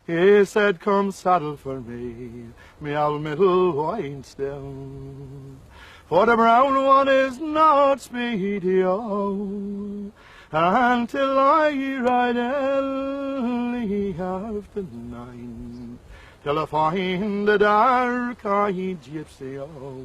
He said, come saddle for me old middle white stem. For the brown one is not speedy, oh, until I ride early after 9, till I find the dark-eyed gypsy, oh.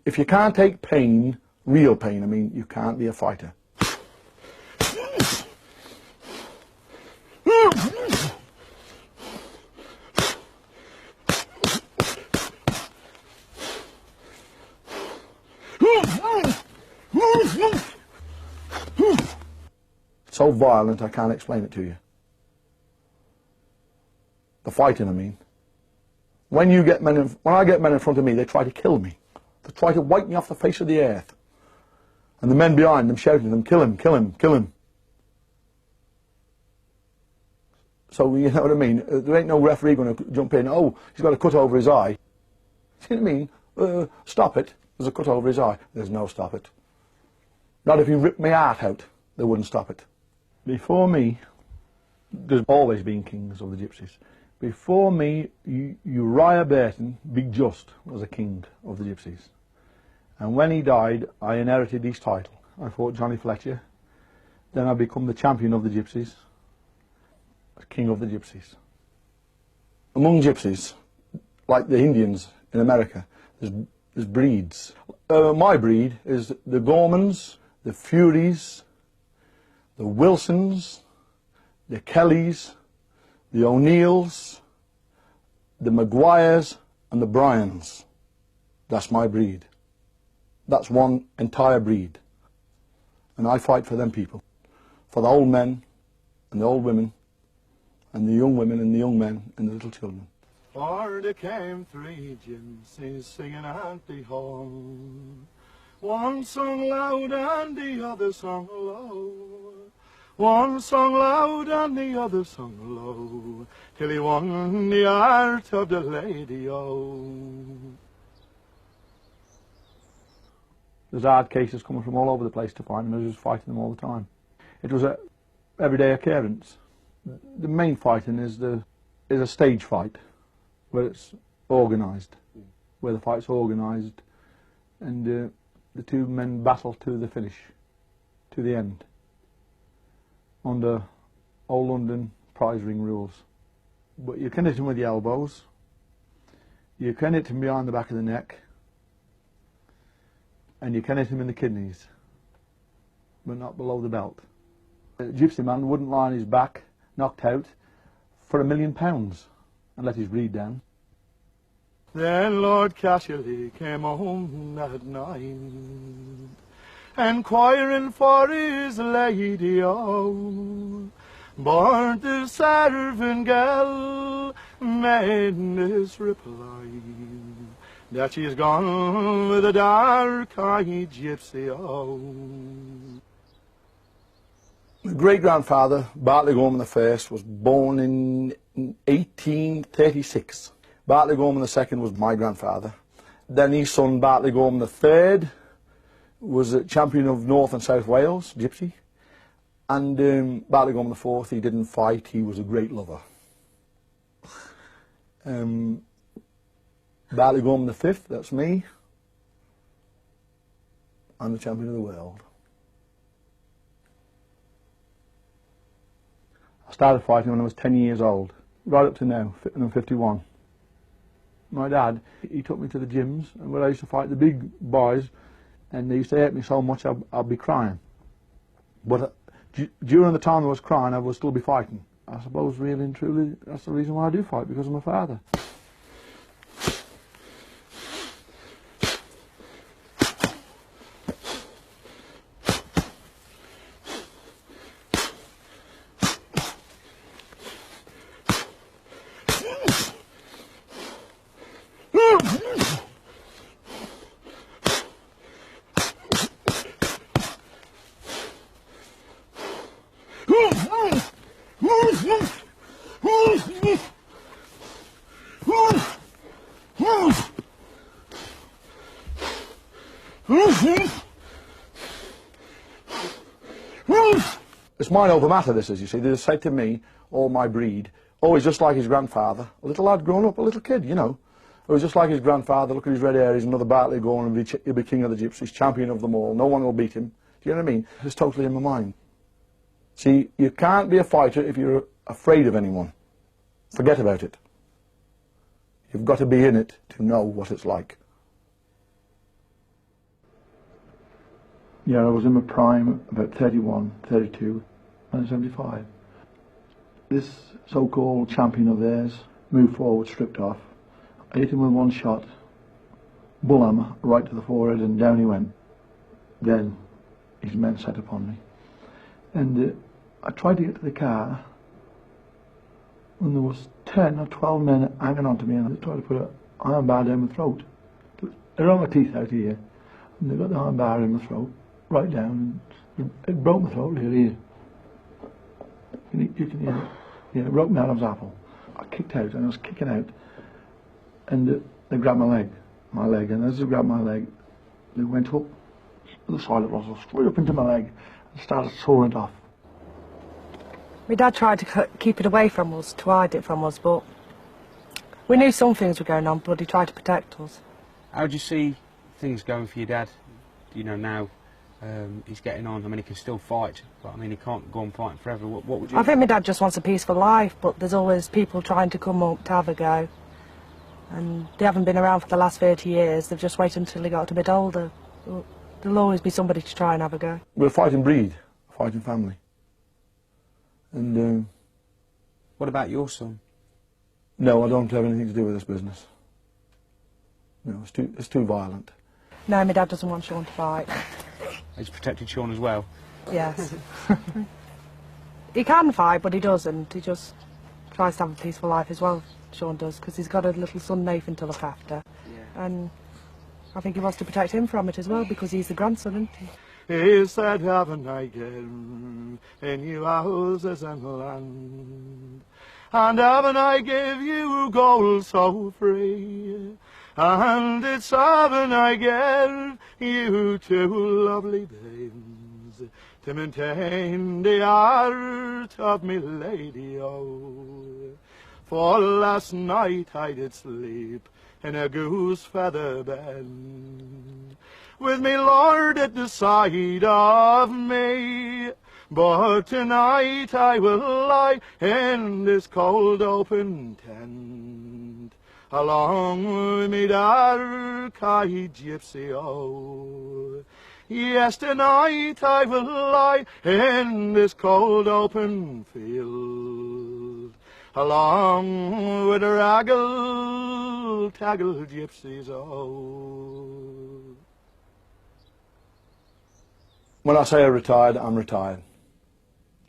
If you can't take pain, real pain, I mean, you can't be a fighter. So violent I can't explain it to you. The fighting, I mean. When I get men in front of me, they try to kill me. They try to wipe me off the face of the earth. And the men behind them shouting to them, kill him, kill him, kill him. So, you know what I mean? There ain't no referee going to jump in, oh, he's got a cut over his eye. See what I mean? Stop it. There's a cut over his eye. There's no stop it. Not if you rip my heart out, they wouldn't stop it. Before me, there's always been kings of the gypsies. Before me, Uriah Burton, Big Just, was a king of the gypsies. And when he died, I inherited his title. I fought Johnny Fletcher. Then I become the champion of the gypsies, king of the gypsies. Among gypsies, like the Indians in America, there's breeds. My breed is the Gormans, the Furies, the Wilsons, the Kellys, the O'Neills, the Maguires and the Bryans. That's my breed. That's one entire breed. And I fight for them people. For the old men and the old women and the young women and the young men and the little children. For there came 3 gypsies singing at the horn. One sung loud and the other sung low. One sung loud and the other sung low, till he won the heart of the lady, oh. There's hard cases coming from all over the place to find, and I was just fighting them all the time. It was a everyday occurrence. The main fighting is a stage fight, where it's organised, where the fight's organised, and the 2 men battle to the finish, to the end, under old London prize ring rules. But you can hit him with the elbows, you can hit him behind the back of the neck, and you can hit him in the kidneys, but not below the belt. A gypsy man wouldn't lie on his back, knocked out, for £1 million and let his breed down. Then Lord Cashley came home at 9, enquiring for his lady, oh. But the servant girl made this reply, that she's gone with a dark-eyed gypsy, oh. My great-grandfather, Bartley Gorman I, was born in 1836. Bartley Gorman II was my grandfather. Then his son, Bartley Gorman III, was a champion of North and South Wales, gypsy. And Bartley Gorman IV, he didn't fight, he was a great lover. Bartley Gorman V, that's me. I'm the champion of the world. I started fighting when I was 10 years old, right up to now, and I'm 51. My dad, he took me to the gyms, and where I used to fight the big boys, and they used to hurt me so much I'd be crying. But during the time I was crying, I would still be fighting. I suppose really and truly that's the reason why I do fight, because of my father. It's mind over matter, this is, you see. They said to me, all my breed, Oh, he's just like his grandfather. A little lad growing up, a little kid, you know. It was just like his grandfather. Look at his red hair. He's another Bartley Gorman. He'll be king of the Gypsies, champion of them all. No one will beat him. Do you know what I mean? It's totally in my mind. See, you can't be a fighter if you're afraid of anyone. Forget about it. You've got to be in it to know what it's like. Yeah, I was in my prime, about 31, 32, and 75. This so-called champion of theirs moved forward, stripped off. I hit him with one shot, bull hammer, right to the forehead, and down he went. Then his men set upon me. And I tried to get to the car, and there was 10 or 12 men hanging on to me, and they tried to put an iron bar down my throat. They wrung my teeth out here, and they got the iron bar in my throat, right down, and it broke my throat really. You can hear it. Yeah, it broke my Adam's apple. I kicked out, and I was kicking out, and they grabbed my leg, and as they grabbed my leg, they went up the side of the muscle, straight up into my leg, and started sawing it off. My dad tried to keep it away from us, to hide it from us, but we knew some things were going on, but he tried to protect us. How do you see things going for your dad? You know, now he's getting on. I mean, he can still fight, but I mean, he can't go on fighting forever. What would you... I think my dad just wants a peaceful life, but there's always people trying to come up to have a go. And they haven't been around for the last 30 years. They've just waited until they got a bit older. There'll always be somebody to try and have a go. We're a fighting breed, a fighting family. And what about your son? No, I don't have anything to do with this business. No, it's too violent. No, my dad doesn't want Sean to fight. He's protected Sean as well? Yes. He can fight, but he doesn't. He just tries to have a peaceful life as well, Sean does, because he's got a little son, Nathan, to look after. Yeah. And I think he wants to protect him from it as well, because he's the grandson, isn't he? He said, haven't I given in you houses and land? And haven't I give you gold so free? And it's haven't I give you two lovely babes to maintain the heart of me lady, oh. For last night I did sleep in a goose feather bed, with me lord at the side of me. But tonight I will lie in this cold open tent, along with me dark-eyed gypsy, oh. Yes, tonight I will lie in this cold open field, along with the raggle-taggle gypsies, oh. When I say I'm retired, I'm retired.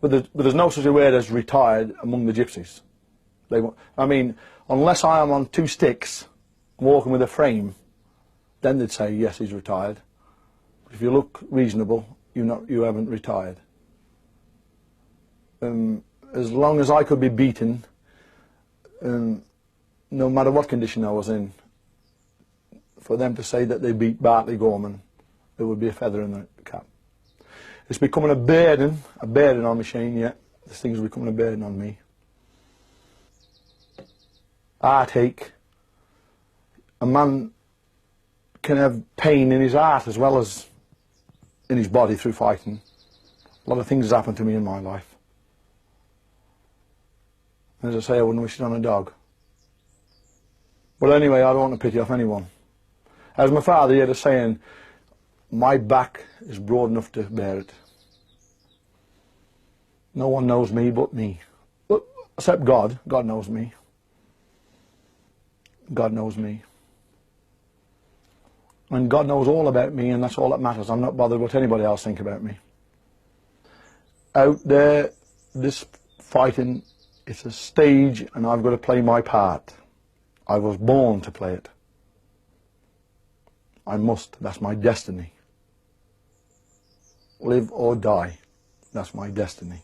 But there's no such a word as retired among the gypsies. I mean, unless I am on two sticks, walking with a frame, then they'd say, yes, he's retired. But if you look reasonable, you haven't retired. As long as I could be beaten, no matter what condition I was in, for them to say that they beat Bartley Gorman, there would be a feather in the cap. It's becoming a burden on me, Shane, yeah. This thing's becoming a burden on me. Heartache. A man can have pain in his heart as well as in his body through fighting. A lot of things have happened to me in my life. As I say, I wouldn't wish it on a dog. But anyway, I don't want to pity off anyone. As my father, he had a saying, my back is broad enough to bear it. No one knows me but me. Except God. God knows me. God knows me. And God knows all about me, and that's all that matters. I'm not bothered what anybody else think about me. Out there, this fighting, it's a stage, and I've got to play my part. I was born to play it. I must. That's my destiny. Live or die. That's my destiny.